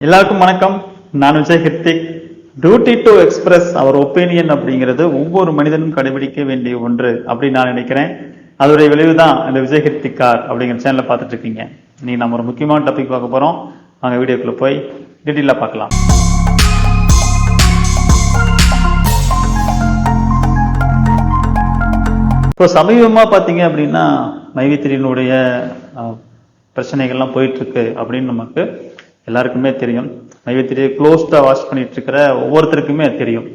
எல்லாருக்கும் வணக்கம். நான் Vijay Hrithik. Duty to express our opinion அப்படிங்கிறது ஒவ்வொரு மனிதனும் கடைபிடிக்க வேண்டிய ஒன்று அப்படின்னு நான் நினைக்கிறேன். அதோடைய விளைவு தான் இந்த விஜய் ஹிர்திக் கார் அப்படிங்கிற சேனலை பார்த்துட்டு இருக்கீங்க. நீ நம்ம ஒரு முக்கியமான டாபிக் பார்க்க போறோம். வாங்க வீடியோக்குள்ள போய் டீட்டெயிலாக பார்க்கலாம். இப்போ சமீபமாக பார்த்தீங்க அப்படின்னா மைவித்திரியினுடைய பிரச்சனைகள்லாம் போயிட்டு இருக்கு அப்படின்னு நமக்கு எல்லாருக்குமே தெரியும். மைவித்திரியை க்ளோஸ்டா வாட்ச் பண்ணிட்டு இருக்கிற ஒவ்வொருத்தருக்குமே தெரியும்.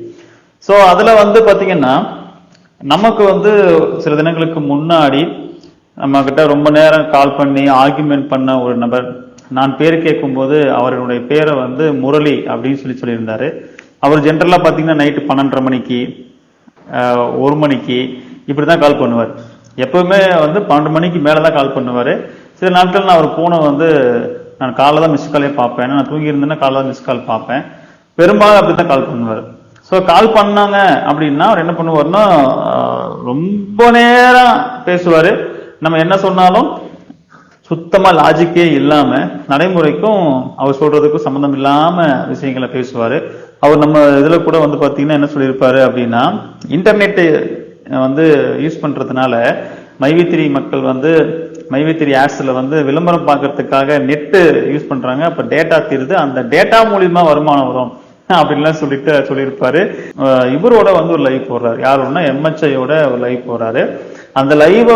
ஸோ அதுல பாத்தீங்கன்னா நமக்கு சில தினங்களுக்கு முன்னாடி நம்ம கிட்ட ரொம்ப நேரம் கால் பண்ணி ஆர்குமெண்ட் பண்ண ஒரு நபர், நான் பேர் கேட்கும்போது அவருடைய பேரை முரளி அப்படின்னு சொல்லியிருந்தாரு. அவர் ஜென்ரலா பாத்தீங்கன்னா நைட்டு 12:30 மணிக்கு 1 மணிக்கு இப்படிதான் கால் பண்ணுவார். எப்பவுமே 12 மணிக்கு மேலதான் கால் பண்ணுவாரு. சில நாட்கள் நான் அவர் போன நான் காலைல தான் மிஸ் காலே பார்ப்பேன். நான் தூங்கி இருந்தேன்னா காலைல தான் மிஸ் கால் பார்ப்பேன். பெரும்பாலும் அப்படித்தான் கால் பண்ணுவார். ஸோ கால் பண்ணாங்க அப்படின்னா அவர் என்ன பண்ணுவார்னா ரொம்ப நேரம் பேசுவாரு. நம்ம என்ன சொன்னாலும் சுத்தமா லாஜிக்கே இல்லாம நடைமுறைக்கும் அவர் சொல்றதுக்கும் சம்மந்தம் இல்லாம விஷயங்களை பேசுவாரு. அவர் நம்ம இதுல கூட பாத்தீங்கன்னா என்ன சொல்லியிருப்பாரு அப்படின்னா, இன்டர்நெட் யூஸ் பண்றதுனால மைவித்திரி மக்கள் மைவித்திரி ஆட்ஸ்ல விளம்பரம் பார்க்கறதுக்காக நெட்டு யூஸ் பண்றாங்க. அப்ப டேட்டா தீருது, அந்த டேட்டா மூலியமா வருமானம் வரும் அப்படின்லாம் சொல்லியிருப்பாரு. இவரோட ஒரு லைவ் போடுறாரு. யாரோட எம்எச்ஐயோட ஒரு லைவ் போடுறாரு. அந்த லைவை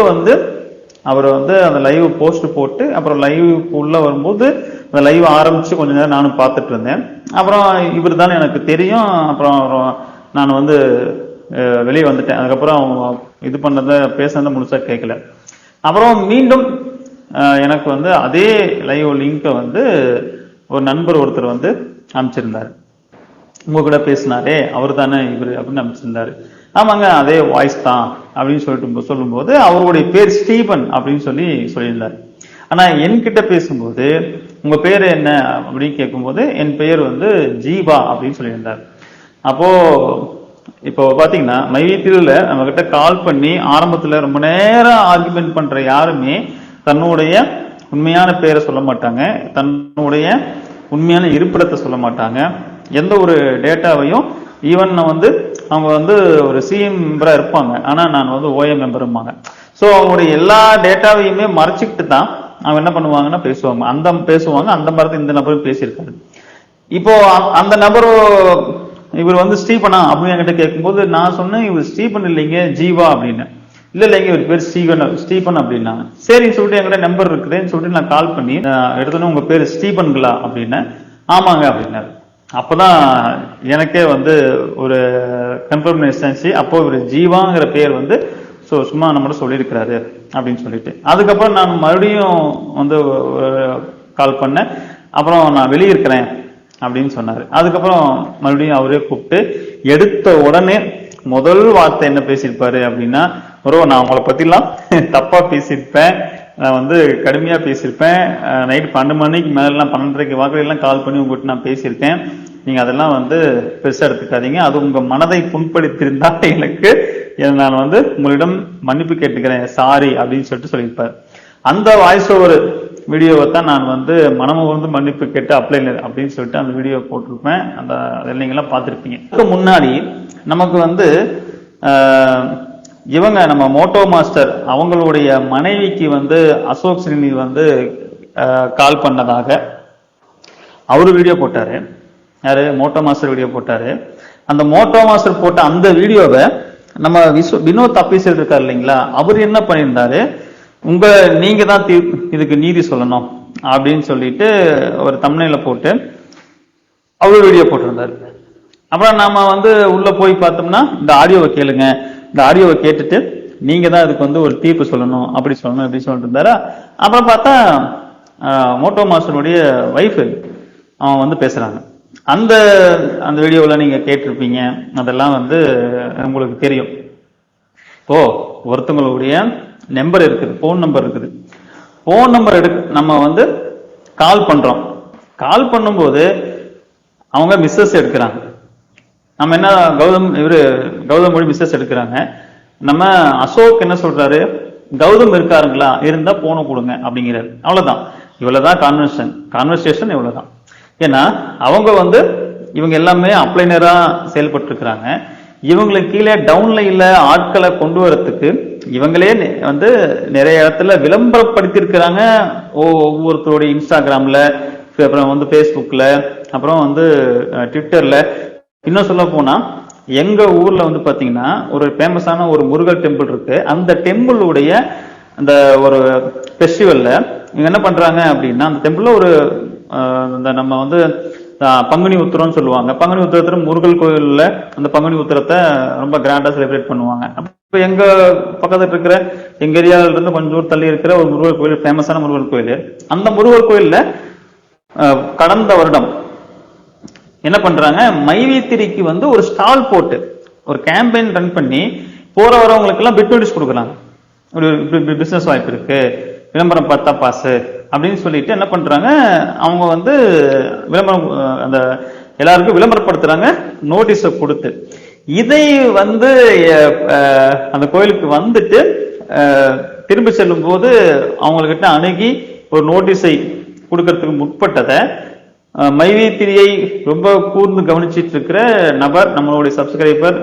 அவர் அந்த லைவ் போஸ்ட் போட்டு அப்புறம் லைவ் உள்ள வரும்போது அந்த லைவ் ஆரம்பிச்சு கொஞ்ச நேரம் நானும் பார்த்துட்டு இருந்தேன். அப்புறம் இவர் தான் எனக்கு தெரியும். அப்புறம் நான் வெளியே வந்துட்டேன். அதுக்கப்புறம் இது பண்ணத பேசுனத முழுசா கேட்கல. அப்புறம் மீண்டும் எனக்கு அதே லைவ் லிங்கை ஒரு நண்பர் ஒருத்தர் அனுப்பிச்சிருந்தாரு. உங்க கூட பேசினாரே அவர் தானே இவரு அப்படின்னு அனுப்பிச்சிருந்தாரு. ஆமாங்க, அதே வாய்ஸ் தான் அப்படின்னு சொல்லும்போது அவருடைய பேர் ஸ்டீபன் அப்படின்னு சொல்லியிருந்தாரு. ஆனா என்கிட்ட பேசும்போது உங்க பேர் என்ன அப்படின்னு கேட்கும்போது என் பெயர் ஜீவா அப்படின்னு சொல்லியிருந்தார். அப்போ இப்போ பாத்தீங்கன்னா மைவித்திரியில நம்ம கிட்ட கால் பண்ணி ஆரம்பத்துல ரொம்ப நேரம் ஆர்குமெண்ட் பண்ற யாருமே தன்னுடைய உண்மையான பேரை சொல்ல மாட்டாங்க, தன்னுடைய உண்மையான இருப்பிடத்தை சொல்ல மாட்டாங்க, எந்த ஒரு டேட்டாவையும். ஈவன் அவங்க ஒரு சிஎம் மெம்பரா இருப்பாங்க, ஆனா நான் ஓஎம் மெம்பரும்பாங்க. ஸோ அவங்களுடைய எல்லா டேட்டாவையுமே மறைச்சிக்கிட்டு தான் அவங்க என்ன பண்ணுவாங்கன்னா பேசுவாங்க. அந்த மாதிரி இந்த நபரும் பேசியிருக்காரு. இப்போ அந்த நபர் இவர் ஸ்டீபனா அப்படின்னு என்கிட்ட கேட்கும்போது நான் சொன்னேன், இவர் ஸ்டீபன் இல்லைங்க ஜீவா அப்படின்னு. இல்லைங்க இவர் பேர் ஸ்டீபன் அப்படின்னாங்க. சரின்னு சொல்லிட்டு என்கிட்ட நம்பர் இருக்குதுன்னு சொல்லிட்டு நான் கால் பண்ணி எடுத்தோன்னே உங்க பேர் ஸ்டீபன்களா அப்படின்னு. ஆமாங்க அப்படின்னாரு. அப்பதான் எனக்கே ஒரு கன்ஃபர்மேஷன் ஆச்சு. அப்போ இவர் ஜீவாங்கிற பேர் சும்மா நம்மளோட சொல்லியிருக்கிறாரு அப்படின்னு சொல்லிட்டு அதுக்கப்புறம் நான் மறுபடியும் கால் பண்ணேன். அப்புறம் நான் வெளியே இருக்கிறேன் அப்படின்னு சொன்னாரு. அதுக்கப்புறம் மறுபடியும் அவரே கூப்பிட்டு எடுத்த உடனே முதல் வார்த்தை என்ன பேசியிருப்பாரு அப்படின்னா, நான் உங்களை பத்திலாம் தப்பா பேசியிருப்பேன், நான் கடுமையா பேசியிருப்பேன், நைட் 12 மணிக்கு மேலாம் 12:30 வாக்குலாம் கால் பண்ணி உங்ககிட்ட நான் பேசியிருக்கேன், நீங்க அதெல்லாம் பெருசா எடுத்துக்காதீங்க, அது உங்க மனதை புண்படுத்தியிருந்தா எனக்கு நான் உங்களிடம் மன்னிப்பு கேட்டுக்கிறேன், சாரி அப்படின்னு சொல்லியிருப்பாரு. அந்த வாய்ஸ் ஓவர் வீடியோவை தான் நான் மனமும் மன்னிப்பு கேட்டு அப்ளை அப்படின்னு சொல்லிட்டு அந்த வீடியோ போட்டிருப்பேன். அந்த நீங்களாம் பார்த்துருப்பீங்க. அதுக்கு முன்னாடி நமக்கு இவங்க நம்ம மோட்டோ மாஸ்டர் அவங்களுடைய மனைவிக்கு அசோக் ஸ்ரீனி கால் பண்ணதாக அவரு வீடியோ போட்டாரு. யாரு? மோட்டோ மாஸ்டர் வீடியோ போட்டாரு. அந்த மோட்டோ மாஸ்டர் போட்ட அந்த வீடியோவை நம்ம வினோத் அபீசர் இருக்காரு இல்லைங்களா, அவர் என்ன பண்ணியிருந்தாரு, நீங்க தான் இதுக்கு நீதி சொல்லணும் அப்படின்னு சொல்லிட்டு ஒரு தம்ப்நெயில போட்டு அவர் வீடியோ போட்டிருந்தாரு. அப்புறம் நாம உள்ள போய் பார்த்தோம்னா இந்த ஆடியோவை கேளுங்க, இந்த ஆடியோவை கேட்டுட்டு நீங்க தான் இதுக்கு ஒரு தீர்ப்பு சொல்லணும் அப்படி சொல்லணும் அப்படின்னு சொல்லிட்டு இருந்தாரு. அப்புறம் பார்த்தா மோட்டோ மாஸ்டருடைய வைஃப் அவன் பேசுறாங்க. அந்த அந்த வீடியோவில் நீங்க கேட்டிருப்பீங்க, அதெல்லாம் உங்களுக்கு தெரியும். இப்போ ஒருத்தவங்களுடைய நம்பர் இருக்குது, போன் நம்பர் இருக்குது. போன் நம்பர் நம்ம கால் பண்றோம். கால் பண்ணும்போது அவங்க மிஸ்ஸஸ் எடுக்கிறாங்க. நம்ம என்ன கௌதம் மொழி மிஸ்ஸஸ் எடுக்கிறாங்க. நம்ம அசோக் என்ன சொல்றாரு, கௌதம் இருக்காருங்களா, இருந்தா போன கொடுங்க அப்படிங்கிறாரு. அவ்வளவுதான். இவ்வளவுதான் கான்வர்சேஷன், இவ்வளவுதான். ஏன்னா அவங்க இவங்க எல்லாமே அப்ளைனரா செயல்பட்டு இருக்கிறாங்க. இவங்களுக்கு கீழே டவுன்லைன்ல ஆட்களை கொண்டு வரத்துக்கு இவங்களே நிறைய இடத்துல விளம்பரப்படுத்தி இருக்கிறாங்க. ஒவ்வொருத்தருடைய இன்ஸ்டாகிராம்ல, அப்புறம் பேஸ்புக்ல, அப்புறம் ட்விட்டர்ல. இன்னும் சொல்ல போனா எங்க ஊர்ல பாத்தீங்கன்னா ஒரு ஃபேமஸான ஒரு முருகர் டெம்பிள் இருக்கு. அந்த டெம்பிளுடைய அந்த ஒரு ஃபெஸ்டிவல்ல இவங்க என்ன பண்றாங்க அப்படின்னா, அந்த டெம்பிள்ல ஒரு நம்ம பங்குனி உத்திரம்னு சொல்லுவாங்க. பங்குனி உத்திரத்துல முருகல் கோயில்ல அந்த பங்குனி உத்திரத்தை ரொம்ப கிராண்டா செலிப்ரேட் பண்ணுவாங்க. இப்ப எங்க பக்கத்துல இருக்கிற எங்க ஏரியால இருந்து கொஞ்சம் தூரம் தள்ளி இருக்கிற ஒரு முருகர் கோயில், ஃபேமஸான முருகர் கோயில். அந்த முருகர் கோயில்ல கடந்த வருடம் என்ன பண்றாங்க, மைவித்திரிக்கு ஒரு ஸ்டால் போட்டு ஒரு கேம்பெயின் ரன் பண்ணி போற வரவங்களுக்கு எல்லாம் பிட் நோட்டீஸ் கொடுக்குறாங்க. ஒரு பிசினஸ் வாய்ப்பு இருக்கு, விளம்பரம் பார்த்தா பாசு அப்படின்னு சொல்லிட்டு என்ன பண்றாங்க, அவங்க விளம்பரம் அந்த எல்லாருக்கும் விளம்பரப்படுத்துறாங்க நோட்டீஸை கொடுத்து. இதை அந்த கோயிலுக்கு திரும்பி செல்லும் போது அவங்ககிட்ட அணுகி ஒரு நோட்டீஸை கொடுக்கறதுக்கு முற்பட்டதை மைவித்திரியை ரொம்ப கூர்ந்து கவனிச்சிட்டு இருக்கிற நபர், நம்மளுடைய சப்ஸ்கிரைபர்,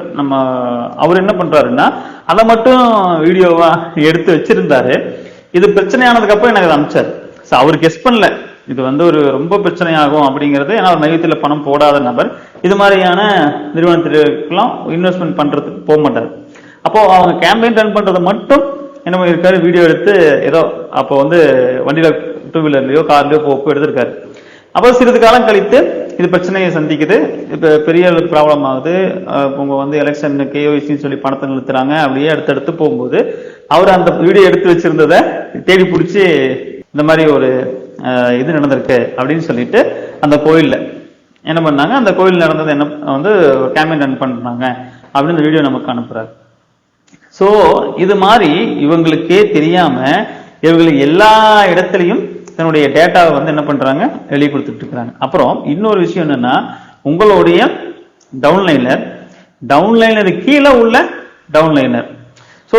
அவர் என்ன பண்றாருன்னா அதை மட்டும் வீடியோவா எடுத்து வச்சிருந்தாரு. இது பிரச்சனையானதுக்கு அப்புறம் எனக்கு அனுப்பிச்சாரு. அவர் கெஸ் பண்ணல இது ஒரு ரொம்ப பிரச்சனையாகும் அப்படிங்கிறது. ஏன்னா அவர் மையத்தில் பணம் போடாத நபர், இது மாதிரியான நிறுவனத்திற்கெல்லாம் இன்வெஸ்ட்மெண்ட் பண்றதுக்கு போக மாட்டார். அப்போ அவங்க கேம்பெயின் ரன் பண்றதை மட்டும் என்ன பண்ணிருக்காரு, வீடியோ எடுத்து ஏதோ அப்போ வண்டியில டூ வீலர்லயோ கார்லயோ போக்கு எடுத்திருக்காரு. அப்போ சிறிது காலம் கழித்து இது பிரச்சனையை சந்திக்குது. இப்ப பெரிய ப்ராப்ளம் ஆகுது. உங்க எலெக்ஷன் கேஒய்சின்னு சொல்லி பணத்தை நிறுத்துறாங்க. அப்படியே அடுத்தடுத்து போகும்போது அவர் அந்த வீடியோ எடுத்து வச்சிருந்ததை தேடி பிடிச்சி இந்த மாதிரி ஒரு இது நடந்திருக்கு அப்படின்னு சொல்லிட்டு அந்த கோயில்ல என்ன பண்ணாங்க, அந்த கோயில் நடந்தது என்ன கேம்பெயின் ரன் பண்றாங்க அப்படின்னு வீடியோ நமக்கு அனுப்புறாரு. சோ இது மாதிரி இவங்களுக்கே தெரியாம இவங்களுக்கு எல்லா இடத்துலையும் தன்னுடைய டேட்டாவை என்ன பண்றாங்க, வெளியே கொடுத்துட்டு இருக்கிறாங்க. அப்புறம் இன்னொரு விஷயம் என்னன்னா, உங்களுடைய டவுன்லைனர் கீழே உள்ள டவுன்லைனர். ஸோ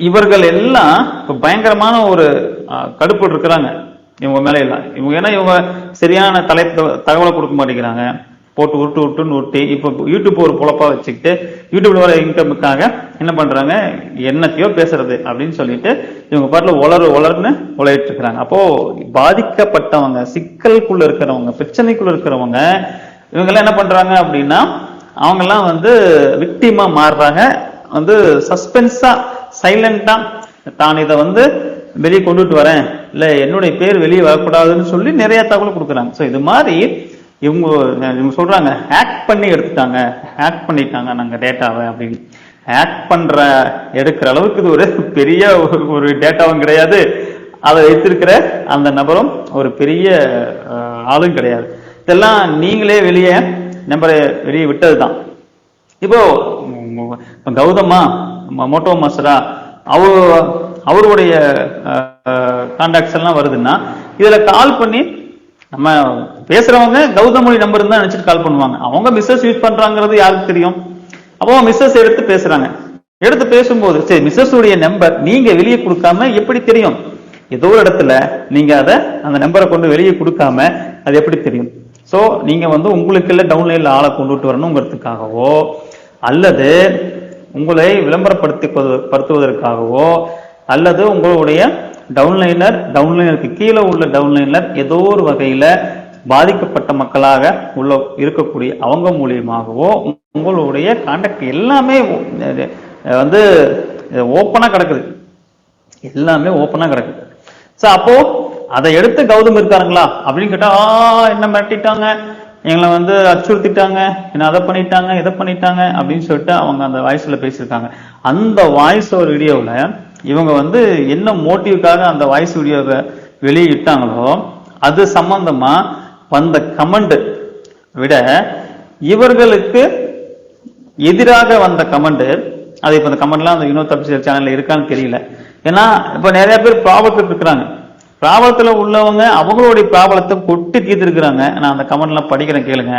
இவர்கள் எல்லாம் பயங்கரமான ஒரு கடுப்பு இருக்கிறாங்க இவங்க மேல எல்லாம். ஏன்னா இவங்க சரியான தகவலை கொடுக்க மாட்டேங்கிறாங்க, போட்டு விட்டுன்னு விட்டு இப்போ யூடியூப் ஒரு பொழப்பா வச்சுக்கிட்டு யூடியூப்ல வர இன்கமுக்காக என்ன பண்றாங்க, என்னத்தையோ பேசுறது அப்படின்னு சொல்லிட்டு இவங்க பாட்டுல உளர்னு உழையிட்டு இருக்கிறாங்க. அப்போ பாதிக்கப்பட்டவங்க, சிக்கலுக்குள்ள இருக்கிறவங்க, பிரச்சனைக்குள்ள இருக்கிறவங்க இவங்கெல்லாம் என்ன பண்றாங்க அப்படின்னா, அவங்க எல்லாம் விக்டிமா மாறுறாங்க. சஸ்பென்ஸா சைலண்டா தான் இதை வெளியே கொண்டுட்டு வரேன், இல்ல என்னுடைய பேர் வெளியே வரக்கூடாதுன்னு சொல்லி நிறைய தகவல் கொடுக்குறாங்க. ஸோ இது மாதிரி இவங்க சொல்றாங்க ஹேக் பண்ணி பண்ணிட்டாங்க நாங்க டேட்டாவை அப்படின்னு. ஹேக் எடுக்கிற அளவுக்கு இது ஒரு பெரிய ஒரு டேட்டாவும் கிடையாது. அதை வைத்திருக்கிற அந்த நபரும் ஒரு பெரிய ஆளும் கிடையாது. இதெல்லாம் நீங்களே நம்பரை வெளியே விட்டதுதான். இப்போ கௌதமா, மோட்டோ மாஸ்டரா, அவருடைய கான்டாக்ட்ஸ் எல்லாம் வருதுன்னா இதுல கால் பண்ணி நம்ம பேசுறவங்க கௌதமொழி நம்பர் தான் நினைச்சிட்டு கால் பண்ணுவாங்க. அவங்க மிஸ்ஸஸ் யூஸ் பண்றாங்கிறது யாருக்கு தெரியும்? அப்போ மிஸ்ஸஸ் எடுத்து பேசுறாங்க. எடுத்து பேசும்போது சரி மிஸ்ஸஸ் உடைய நம்பர் நீங்க வெளியே கொடுக்காம எப்படி தெரியும்? ஏதோ ஒரு இடத்துல நீங்க அந்த நம்பரை கொண்டு வெளியே கொடுக்காம அது எப்படி தெரியும்? சோ நீங்க உங்களுக்கு டவுன்லைன்ல ஆளை கொண்டுட்டு வரணுங்கிறதுக்காகவோ அல்லது உங்களை விளம்பரப்படுத்துவதற்காகவோ அல்லது உங்களுடைய டவுன்லைனருக்கு கீழே உள்ள டவுன்லைனர் ஏதோ ஒரு வகையில பாதிக்கப்பட்ட மக்களாக இருக்கக்கூடிய அவங்க மூலியமாகவோ உங்களுடைய கான்டாக்ட் எல்லாமே ஓப்பனா கிடக்குது. எல்லாமே ஓப்பனா கிடக்குது. சோ அப்போ அதை எடுத்து கௌதம் இருக்காருங்களா அப்படின்னு கேட்டா, என்ன மிரட்டிட்டாங்க, எங்களை அச்சுறுத்திட்டாங்க, என்ன அதை பண்ணிட்டாங்க இதை பண்ணிட்டாங்க அப்படின்னு சொல்லிட்டு அவங்க அந்த வாய்ஸ்ல பேசியிருக்காங்க. அந்த வாய்ஸ் ஒரு வீடியோவில் இவங்க என்ன மோட்டிவ்காக அந்த வாய்ஸ் வீடியோவை வெளியிட்டாங்களோ அது சம்பந்தமா வந்த கமெண்ட் விட இவர்களுக்கு எதிராக வந்த கமெண்ட், அது இப்ப இந்த கமெண்ட்லாம் அந்த வினோத் அபிஷியல் சேனல்ல இருக்கான்னு தெரியல. ஏன்னா இப்ப நிறைய பேர் ப்ராப்ளத்தில் இருக்கிறாங்க. ப்ராப்ளத்துல உள்ளவங்க அவங்களுடைய ப்ராப்ளத்தை கொட்டி தீர்த்து இருக்கிறாங்க. நான் அந்த கமெண்ட் எல்லாம் படிக்கிறேன், கேளுங்க.